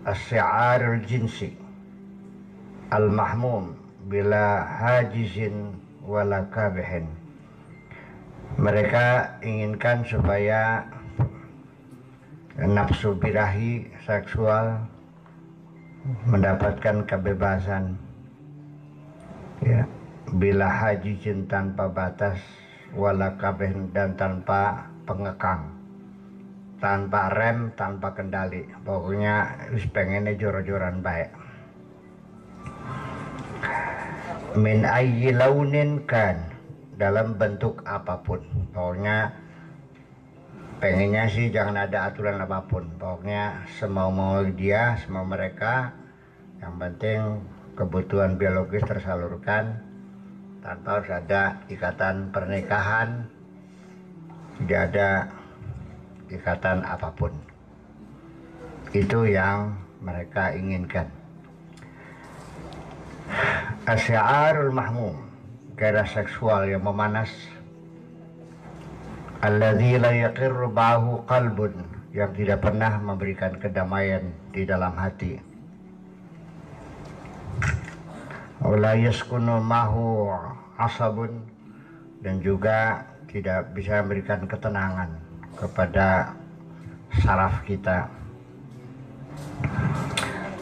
As-syi'arul jinsi al-mahmum bila hajizin wala kabihin. Mereka inginkan supaya nafsu birahi seksual mendapatkan kebebasan, ya, bila hajizin tanpa batas, wala kabihin dan tanpa pengekang, tanpa rem, tanpa kendali. Pokoknya pengennya jor-joran baik. Min ayyi launin kan, dalam bentuk apapun. Pokoknya pengennya sih jangan ada aturan apapun. Pokoknya semau-mau dia, semau mereka. Yang penting kebutuhan biologis tersalurkan tanpa harus ada ikatan pernikahan, tidak ada ikatan apapun. Itu yang mereka inginkan. Asy-syi'arul mahmum, gairah seksual yang memanas. Alladzi la yaqirru ba'hu qalbun, yang tidak pernah memberikan kedamaian di dalam hati. Wala yaskunu mahu asabun, dan juga tidak bisa memberikan ketenangan kepada saraf kita.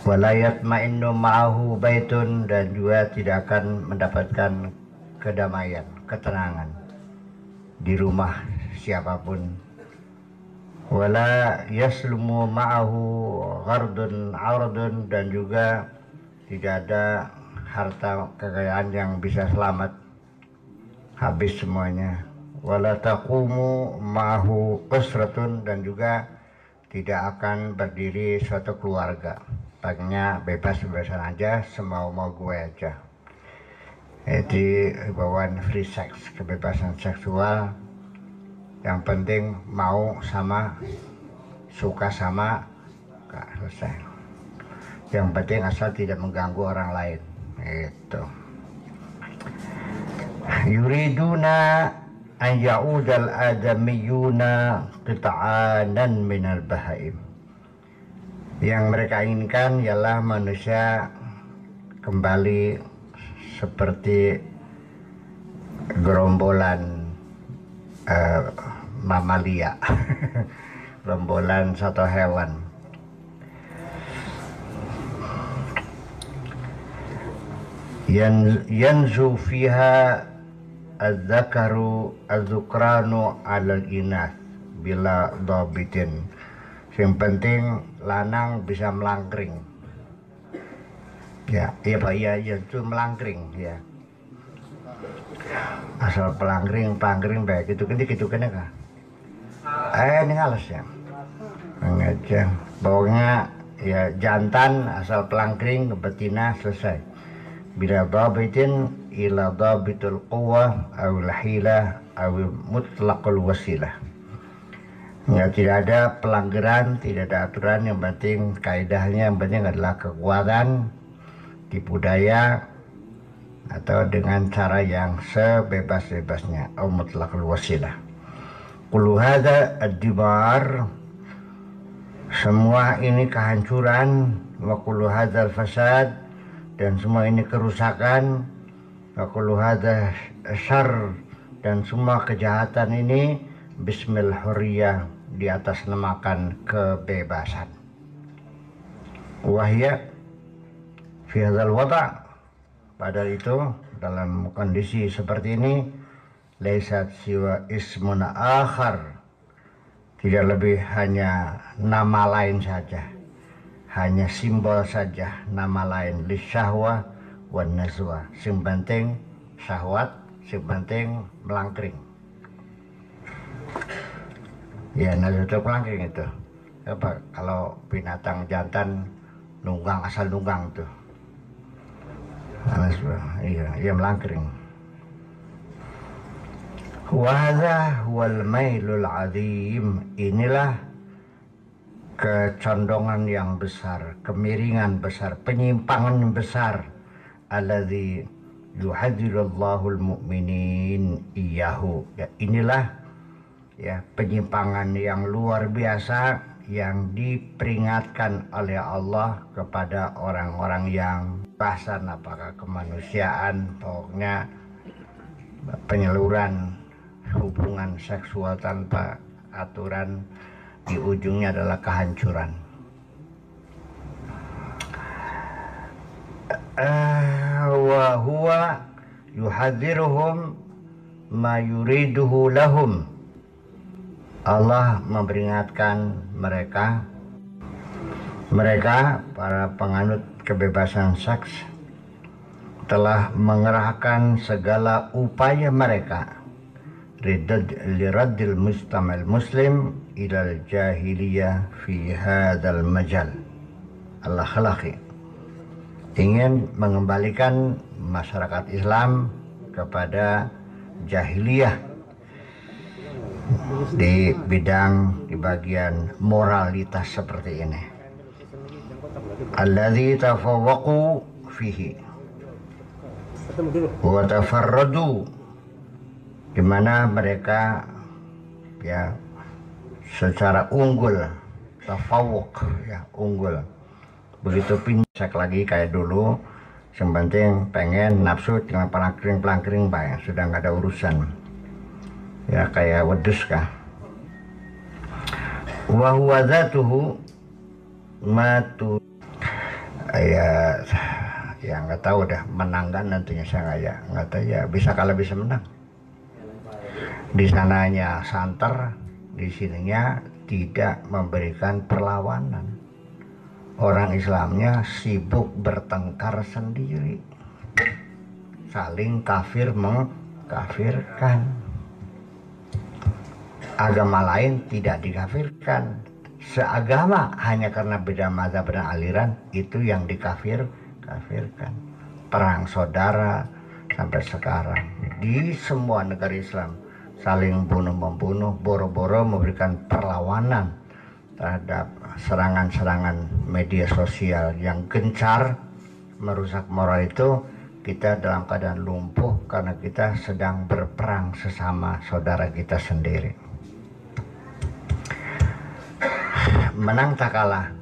Wala yatma'innu ma'ahu baitun, dan juga tidak akan mendapatkan kedamaian, ketenangan di rumah siapapun. Wala yaslumu ma'ahu ghardun ardun, dan juga tidak ada harta kekayaan yang bisa selamat, habis semuanya. Wala taqumu ma'ahu usratun, dan juga tidak akan berdiri suatu keluarga. Pengennya bebas-bebasan aja, semau-mau gue aja. Jadi bawaan free sex, kebebasan seksual. Yang penting mau sama, suka sama, gak selesai. Yang penting asal tidak mengganggu orang lain. Itu. Yuriduna an ya'udal adamiyuna qita'anan minal bahaim. Yang mereka inginkan ialah manusia kembali seperti gerombolan mamalia, gerombolan satu hewan. Yanzu fiha az-zakaru az-zukranu 'alal inath bila dhabitin. Yang penting lanang bisa melangkring. Ya, iya Pak, iya itu melangkring ya. Asal pelangkring baik gitu kan ya kak. Ini halus ya. Aja. Baunya ya jantan asal pelangkring, betina selesai. Bila dhabitin ila dhabitul quwwah awil hilah awil mutlaqul wasilah. Ya, tidak ada pelanggaran, tidak ada aturan, yang penting kaidahnya, yang penting adalah kekuatan, tipu daya, atau dengan cara yang sebebas-bebasnya. Au mutlaqul wasilah. Kullu hadza ad-dimar, semua ini kehancuran, wa kullu hadzal fasad, dan semua ini kerusakan, wa kullu hadza syarr, dan semua kejahatan ini bismil hurriyah, di atas namakan kebebasan. Wahya fi hadzal wada', padahal itu dalam kondisi seperti ini, laisat siwa ismun akhar, tidak lebih hanya nama lain saja, hanya simbol saja, nama lain lisyahwa wan nazwa. Sing penting syahwat, sing penting melangkring. Ya, nazwa itu melangkring itu. Apa kalau binatang jantan nunggang, asal nunggang tuh. Iya melangkring. Wahada wal mailul azim, inilah kecondongan yang besar, kemiringan besar, penyimpangan besar. Alladzi yuhadzirullahu al-mu'minin iyahu. Ya, inilah ya penyimpangan yang luar biasa yang diperingatkan oleh Allah kepada orang-orang yang bahasan apakah kemanusiaan, pokoknya penyaluran hubungan seksual tanpa aturan di ujungnya adalah kehancuran. Wa huwa yuhadziruhum ma yuriduhu lahum. Allah memperingatkan mereka para penganut kebebasan seks telah mengerahkan segala upaya mereka liraddil mustamal muslim ilal jahiliyah fi hadzal majal al-akhlaqi, ingin mengembalikan masyarakat Islam kepada jahiliyah di bagian moralitas seperti ini. Alladzi tafawwaqu fihi wa tafarradu, di mana mereka ya secara unggul, tafawuq ya unggul, begitu pincak lagi kayak dulu, yang penting pengen nafsu dengan pelangkring baik, sudah nggak ada urusan ya kayak wedus kah. Wa huwa dzatuhu matu ya nggak tahu dah menang kan nantinya, saya nggak tahu ya, bisa kalah bisa menang. Di sananya santer, di sininya tidak memberikan perlawanan. Orang Islamnya sibuk bertengkar sendiri, saling kafir mengkafirkan. Agama lain tidak dikafirkan, seagama hanya karena beda mazhab dan aliran itu yang dikafirkan. Perang saudara sampai sekarang di semua negara Islam, saling bunuh-membunuh, boro-boro memberikan perlawanan terhadap serangan-serangan media sosial yang gencar merusak moral itu. Kita dalam keadaan lumpuh karena kita sedang berperang sesama saudara kita sendiri. Menang tak kalah,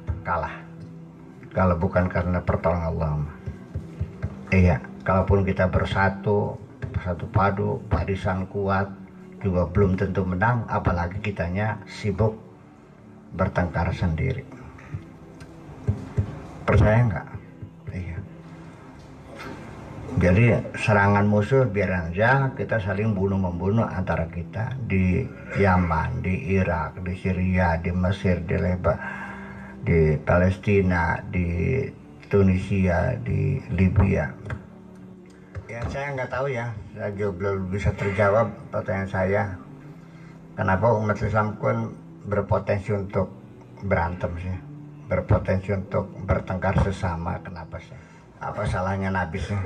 kalau bukan karena pertolongan Allah. Iya, kalaupun kita bersatu padu, barisan kuat, juga belum tentu menang, apalagi kitanya sibuk bertengkar sendiri. Percaya nggak? Iya. Jadi serangan musuh biar aja, kita saling bunuh-membunuh antara kita di Yaman, di Irak, di Syria, di Mesir, di Lebanon, di Palestina, di Tunisia, di Libya. Ya saya nggak tahu ya, saya juga belum bisa terjawab pertanyaan saya. Kenapa umat Islam pun berpotensi untuk berantem sih, berpotensi untuk bertengkar sesama, kenapa sih? Apa salahnya Nabi sih?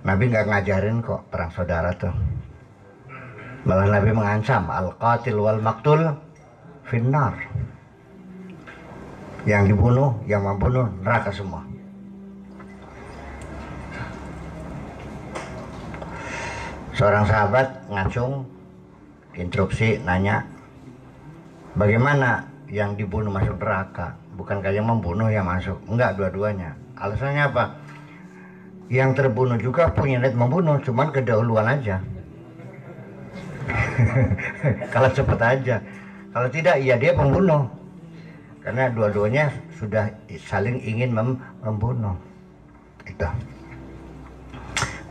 Nabi nggak ngajarin kok perang saudara tuh. Malah Nabi mengancam al-qatil wal maktul finnar. Yang dibunuh, yang membunuh neraka semua. Seorang sahabat ngacung, interupsi, nanya, bagaimana yang dibunuh masuk neraka? Bukankah yang membunuh yang masuk? Enggak, dua-duanya. Alasannya apa? Yang terbunuh juga punya niat membunuh, cuman kedahuluan aja. Kalau cepat aja, kalau tidak ya dia pembunuh, karena dua-duanya sudah saling ingin membunuh. Itu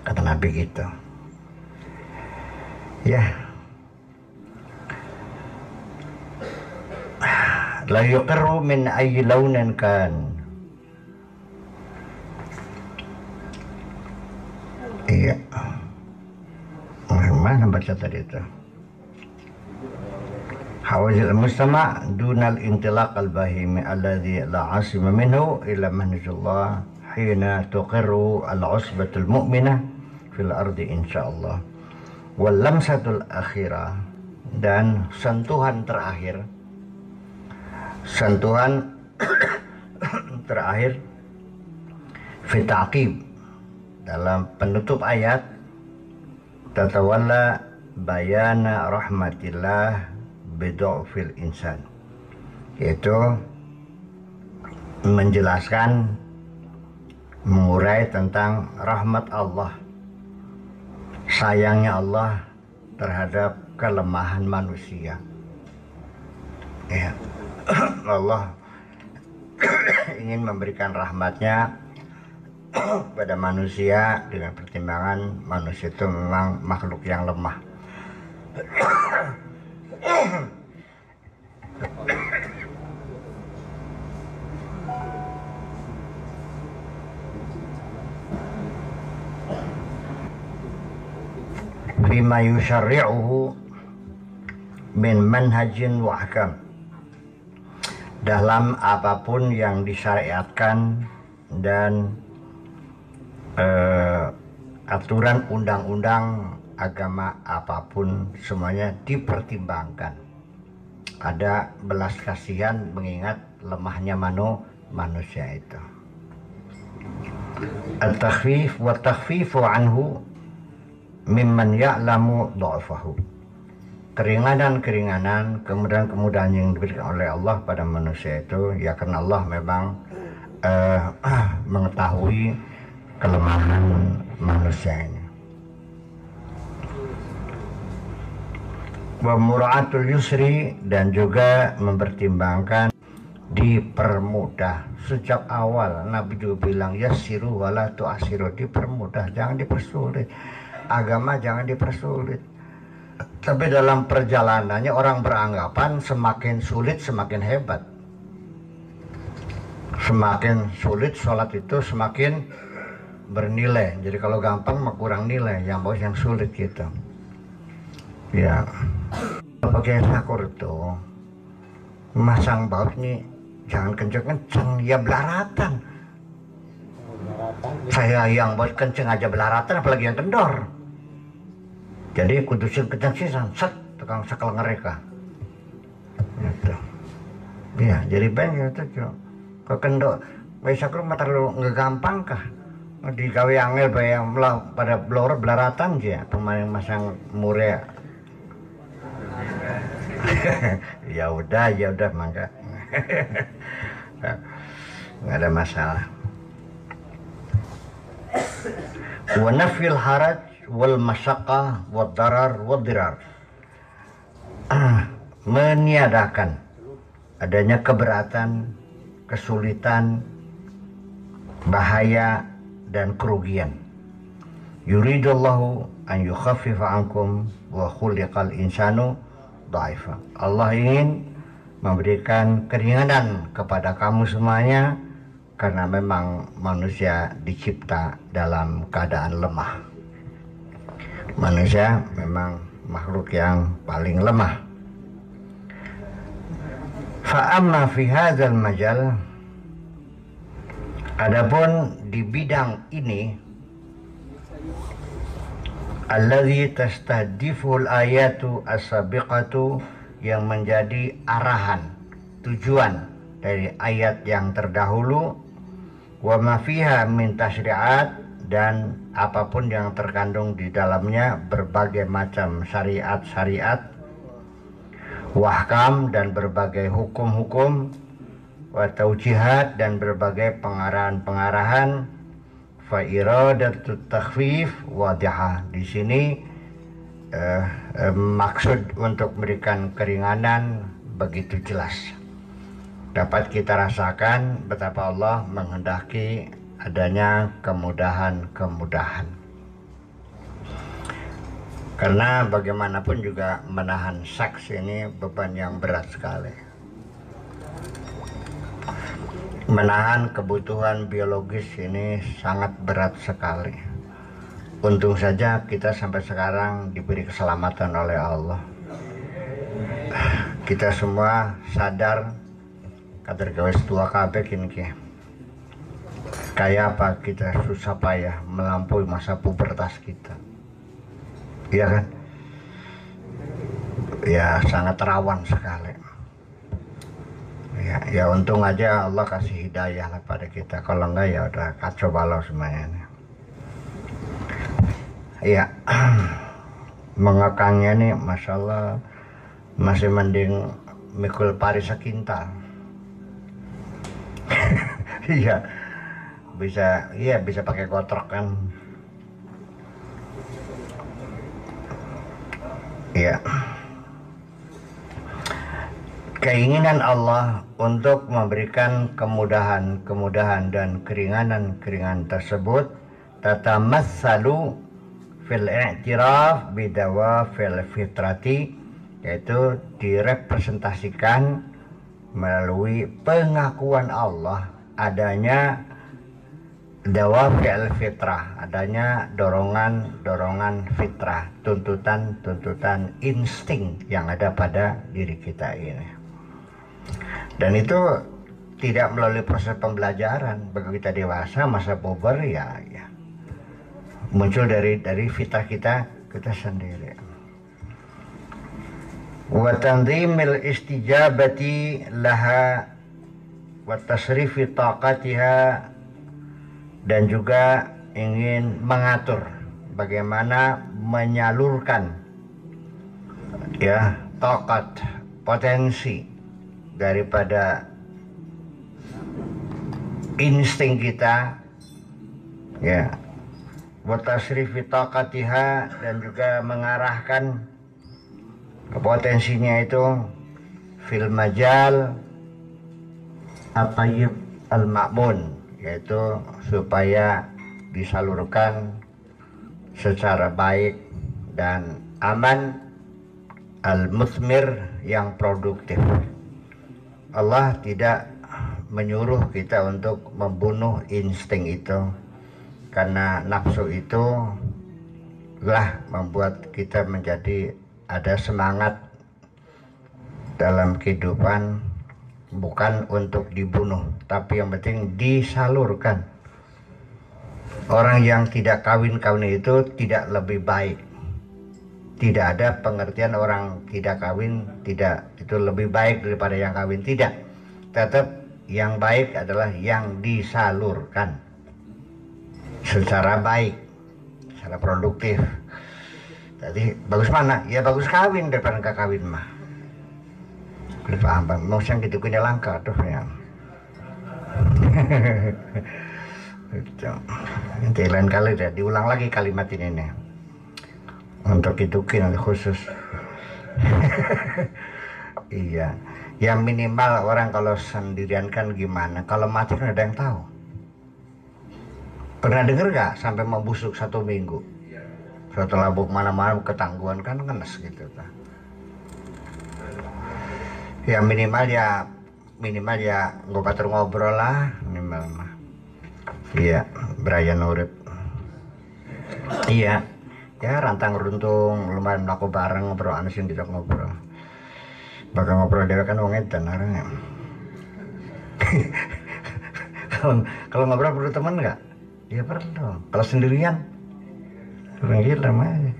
kata Nabi gitu ya. La yuqirru min ayyi launin kan. Iya. Mana baca tadi itu? Hawazil mustama' dunal intilaq al-bahimi alladhi la asima minhu illa manhajullah hina tuqirru al-usbatul mu'minah fil ardi insyaallah. Wal lamsatul akhirah, dan sentuhan terakhir, sentuhan terakhir fi ta'qib, dalam penutup ayat, tatawalla bayana rahmatillah bidu'fil insan, yaitu menjelaskan, mengurai tentang rahmat Allah, sayangnya Allah terhadap kelemahan manusia. Ya, Allah ingin memberikan rahmatnya pada manusia dengan pertimbangan manusia itu memang makhluk yang lemah. Bima yusyarri'uhu min manhajin wa ahkam, dalam apapun yang disyariatkan dan aturan undang-undang agama apapun semuanya dipertimbangkan. Ada belas kasihan mengingat lemahnya manusia itu. At-takhfif wa takhfifu anhu mimman ya'lamu dha'fahu. Keringanan-keringanan, kemudahan-kemudahan yang diberikan oleh Allah pada manusia itu ya karena Allah memang mengetahui kelemahan manusia ini. Wa mura'atul yusri, dan juga mempertimbangkan dipermudah. Sejak awal Nabi juga bilang yassiru wala tu'assiru, dipermudah, jangan dipersulit. Agama jangan dipersulit. Tapi dalam perjalanannya orang beranggapan semakin sulit semakin hebat. Semakin sulit sholat itu semakin bernilai. Jadi kalau gampang mah kurang nilai, yang bagus yang sulit gitu. Ya, pakai sakur tuh masang baut nih jangan kenceng-kenceng, ya belaratan. Saya yang buat kenceng aja belaratan, apalagi yang kendor. Jadi kudusin kenceng sisan, set tukang sekal ngereka. Gitu. Ya, jadi banyak itu kok kendor. Baik sakur mah terlalu ngegampang kah? Digawe angel bayang pada blor belaratan aja, pemain masang mure. Ya udah mangga. Nggak ada masalah. Wa nafil haraj wal masyaqqah wad darar wad dirar, meniadakan adanya keberatan, kesulitan, bahaya dan kerugian. Yuridullahu an yukhaffifa ankum wa khuliqal insanu dha'ifa. Allah ingin memberikan keringanan kepada kamu semuanya karena memang manusia dicipta dalam keadaan lemah. Manusia memang makhluk yang paling lemah. Fa amma fi hadzal majal, adapun di bidang ini, alladzi tastahdifu al-ayatu as-sabiqatu, yang menjadi arahan, tujuan dari ayat yang terdahulu, wa ma fiha min tasyri'at, dan apapun yang terkandung di dalamnya berbagai macam syariat-syariat, wahkam, dan berbagai hukum-hukum, wa taujihat, dan berbagai pengarahan-pengarahan, fa iradatut takhfif wadihah. Di sini maksud untuk memberikan keringanan begitu jelas. Dapat kita rasakan betapa Allah menghendaki adanya kemudahan-kemudahan. Karena bagaimanapun juga menahan seks ini beban yang berat sekali. Menahan kebutuhan biologis ini sangat berat sekali. Untung saja kita sampai sekarang diberi keselamatan oleh Allah. Kita semua sadar kader gawe tua kabeh kini kayak apa kita susah payah melampaui masa pubertas kita. Iya kan? Ya sangat rawan sekali. Ya untung aja Allah kasih hidayah lah pada kita. Kalau enggak ya udah kacau balau semuanya. Ya mengekangnya nih, masya Allah, masih mending mikul pari sekintal. Iya, bisa pakai kotrok kan. Iya. Keinginan Allah untuk memberikan kemudahan dan keringanan tersebut tatamassalu fil i'tiraf bidawafil fitrati, yaitu direpresentasikan melalui pengakuan Allah adanya dawafil fitrah, adanya dorongan fitrah, tuntutan insting yang ada pada diri kita ini. Dan itu tidak melalui proses pembelajaran. Begitu kita dewasa, masa puber, ya muncul dari fitrah kita sendiri. Wa tanzimil istijabati laha wa tasrifi taqatiha, dan juga ingin mengatur bagaimana menyalurkan taqat, potensi daripada insting kita, wa tasrifi taqatiha, dan juga mengarahkan potensinya itu fil majal at-tayyib al-ma'mun, yaitu supaya disalurkan secara baik dan aman, al-muthmir, yang produktif. Allah tidak menyuruh kita untuk membunuh insting itu, karena nafsu itu lah membuat kita menjadi ada semangat dalam kehidupan, bukan untuk dibunuh, tapi yang penting disalurkan. Orang yang tidak kawin itu tidak lebih baik. Tidak ada pengertian orang tidak kawin itu lebih baik daripada yang kawin, tidak. Tetap yang baik adalah yang disalurkan secara baik, secara produktif. Jadi bagus mana? Ya bagus kawin daripada nggak kawin mah. Paham bang? Mau yang gitu punya langka tuh ya. Nanti lain kali deh diulang lagi kalimat ini nih. Untuk itu nanti khusus. Iya. Yang minimal orang kalau sendirian kan gimana? Kalau mati kan ada yang tahu. Pernah denger gak sampai membusuk 1 minggu? Setelah mana-mana ketangguhan kan ngenes gitu. Ya minimal ya ngobrol lah minimal mah. Iya, Brian urip. Iya. Ya rantang runtung lumayan melaku bareng ngobrol anu sing tidak ngobrol. Bakal ngobrol dewe kan wong edan arane. Kalau ngobrol perlu teman enggak? Ya perlu. Kalau sendirian kurang gila mah.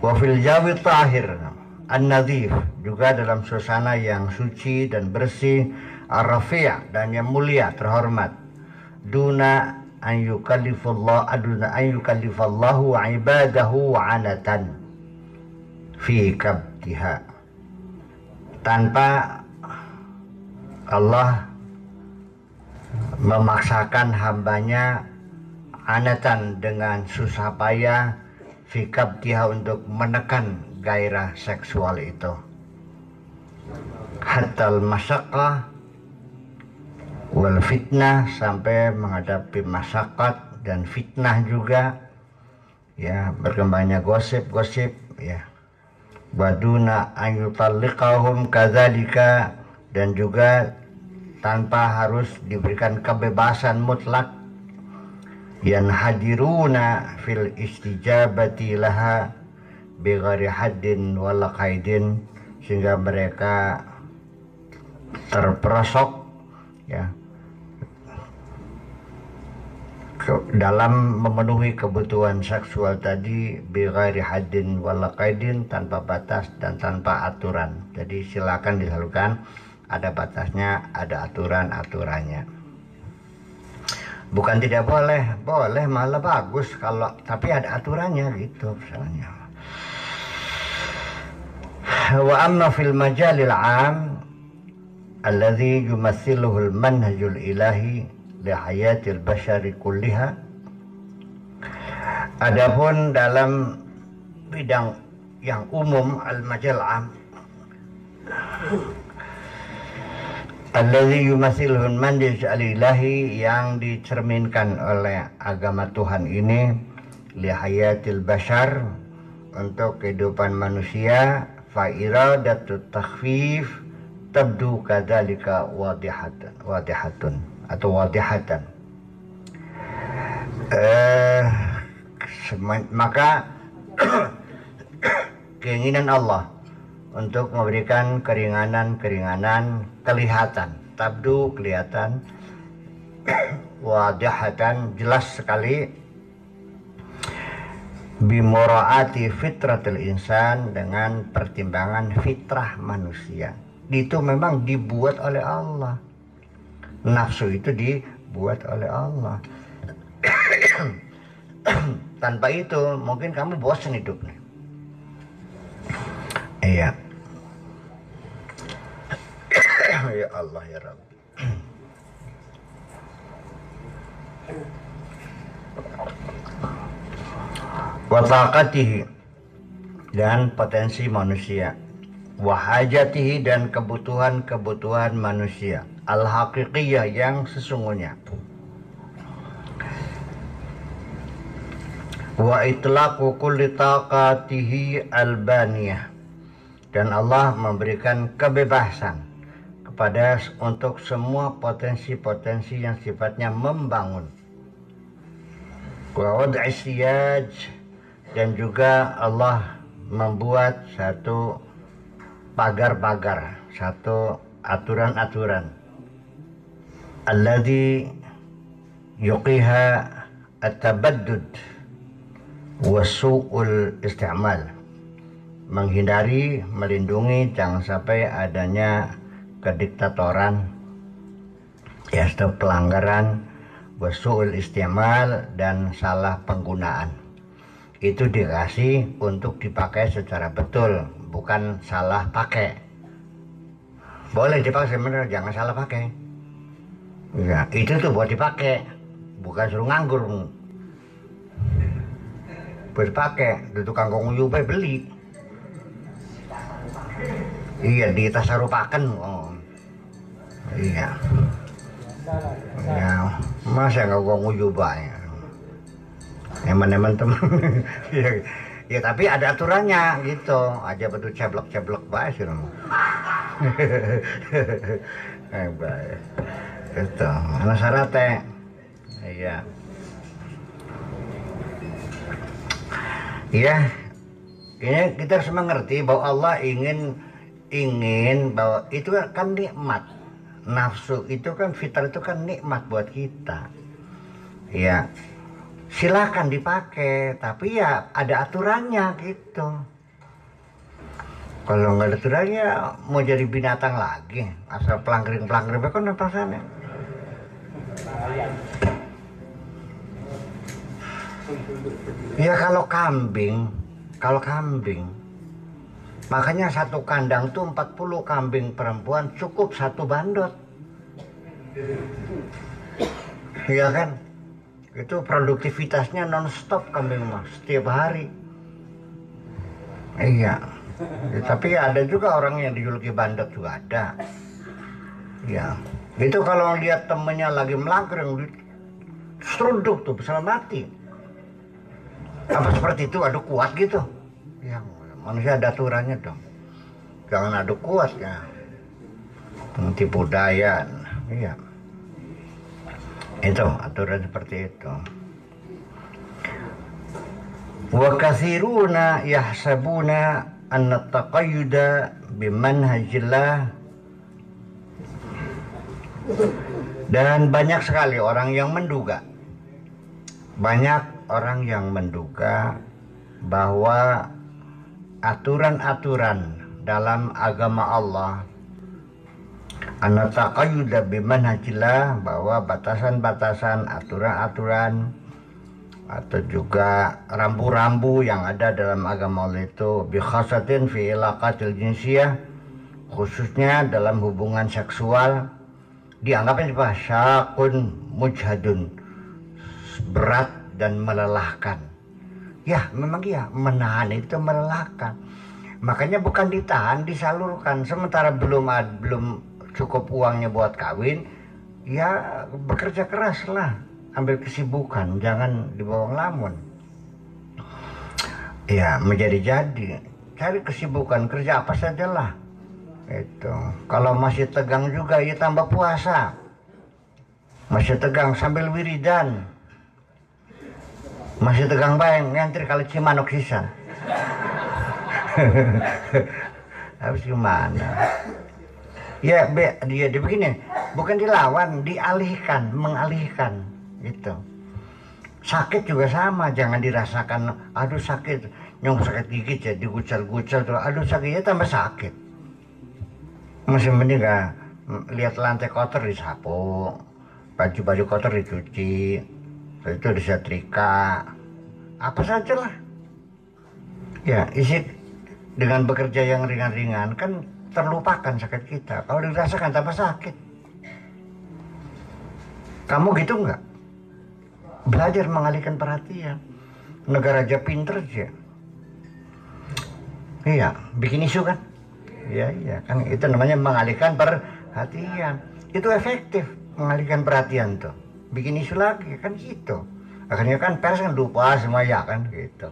Wa fil jawi tahir an-nadhif, juga dalam suasana yang suci dan bersih, ar-rafi' dan yang mulia, terhormat. Duna an yukallifallahu ibadahu anatan fi kabdiha, tanpa Allah memaksakan hambanya anatan dengan susah payah fi kabdiha, untuk menekan gairah seksual itu, hatal masyaqqah wal fitnah, sampai menghadapi masyaqqat dan fitnah juga, ya berkembangnya gosip ya. Waduna an yutalliqahum kadzalika, dan juga tanpa harus diberikan kebebasan mutlak, yang hadiruna fil istijabati laha bighairi haddin wala qaidin, sehingga mereka terperosok ya dalam memenuhi kebutuhan seksual tadi, bighairi haddin wala qaidin, tanpa batas dan tanpa aturan. Jadi silakan disalurkan, ada batasnya, ada aturannya. Bukan tidak boleh, malah bagus kalau tapi ada aturannya gitu misalnya. Wa amma fil majalil 'am, alladhi yumathiluhul manhajul ilahi li hayatil bashari kulliha. Adapun dalam bidang yang umum, al-majal am, alladzi yumathiluhul manhajul ilahi, yang dicerminkan oleh agama Tuhan ini li hayatil bashar, untuk kehidupan manusia, fa iradatut takhfif tabdu kadzalika wadihatun atau wadihatan. Maka keinginan Allah untuk memberikan keringanan kelihatan, tabdu kelihatan, wadihatan jelas sekali, bimuraati fitratil insan, dengan pertimbangan fitrah manusia. Itu memang dibuat oleh Allah. Nafsu itu dibuat oleh Allah. Tanpa itu mungkin kamu bosan hidupnya. Iya. Ya Allah ya Rabbi. Wataqatihi, dan potensi manusia, wahajatihi, dan kebutuhan manusia, al-haqiqiyah, yang sesungguhnya, wa itlaqu kulli taqatihi al-baniyah, dan Allah memberikan kebebasan kepada untuk semua potensi-potensi yang sifatnya membangun, wa wad'i siyaj, dan juga Allah membuat satu pagar-pagar, satu aturan-aturan, alladzi yuqiha at-tabaddud wa su'ul isti'mal, menghindari, melindungi jangan sampai adanya kediktatoran, ya, pelanggaran, wa su'ul isti'mal, dan salah penggunaan. Itu dikasih untuk dipakai secara betul, bukan salah pakai. Boleh dipakai sebenarnya, jangan salah pakai. Ya, itu tuh buat dipakai, bukan suruh nganggur. Buat dipakai, di tukang kongyu beli. Iya, ditasarupakan. Oh. Iya. Ya, masa nggak kongyu banyak. Eman-eman temen. Ya tapi ada aturannya gitu aja, betul ceblok baik sih kamu. Baik itu anak syaratnya. Iya, iya, ini kita harus mengerti bahwa Allah ingin bahwa itu kan nikmat. Nafsu itu kan, fitrah itu kan nikmat buat kita. Ya, silakan dipakai, tapi ya ada aturannya gitu. Kalau nggak ada aturannya, mau jadi binatang lagi, asal pelangkring kan pasannya. Ya kalau kambing, makanya satu kandang tuh 40 kambing perempuan cukup satu bandot. Iya kan? Itu produktivitasnya non-stop kambing mas, setiap hari. Iya. Ya, tapi ada juga orang yang dijuluki bandot juga ada. Ya, itu kalau lihat temennya lagi melangkring, seruduk tuh bisa mati. Apa seperti itu? Adu kuat gitu. Ya, manusia ada aturannya dong. Jangan adu kuat ya. Tipu daya. Iya. Itu aturan seperti itu. Wa katsiruna yahsabuna anna taqayyuda bimanhajillah, dan banyak sekali orang yang menduga, bahwa aturan-aturan dalam agama Allah, anna taqayyuda bimanhajillah, bahwa batasan-batasan, aturan-aturan atau juga rambu-rambu yang ada dalam agama Allah itu, bi khasatin fi ilaqatil jinsiyah, khususnya dalam hubungan seksual, dianggapnya apa? Syakun mujhadun, berat dan melelahkan. Ya memang ya, menahan itu melelahkan. Makanya bukan ditahan, disalurkan. Sementara belum cukup uangnya buat kawin, ya bekerja keras lah, ambil kesibukan, jangan dibawa ngelamun. Ya menjadi-jadi, cari kesibukan, kerja apa sajalah. Itu kalau masih tegang juga ya tambah puasa, masih tegang sambil wiridan, masih tegang bayang ngantri kali Cimanuk sisan. Habis gimana ya dia begini, bukan dilawan, dialihkan, mengalihkan itu. Sakit juga sama, jangan dirasakan aduh sakit, nyong sakit gigi jadi gucal-gucal tuh, aduh sakitnya tambah sakit. Masih mending gak lihat lantai kotor disapu, baju-baju kotor dicuci, itu disetrika, apa saja lah. Ya isi dengan bekerja yang ringan-ringan kan terlupakan sakit kita. Kalau dirasakan tambah sakit. Kamu gitu nggak? Belajar mengalihkan perhatian. Negara aja pinter aja. Iya, bikin isu kan? Iya kan, itu namanya mengalihkan perhatian. Itu efektif mengalihkan perhatian tuh. Bikin isu lagi kan gitu. Akhirnya kan pers kan lupa semua ya kan gitu.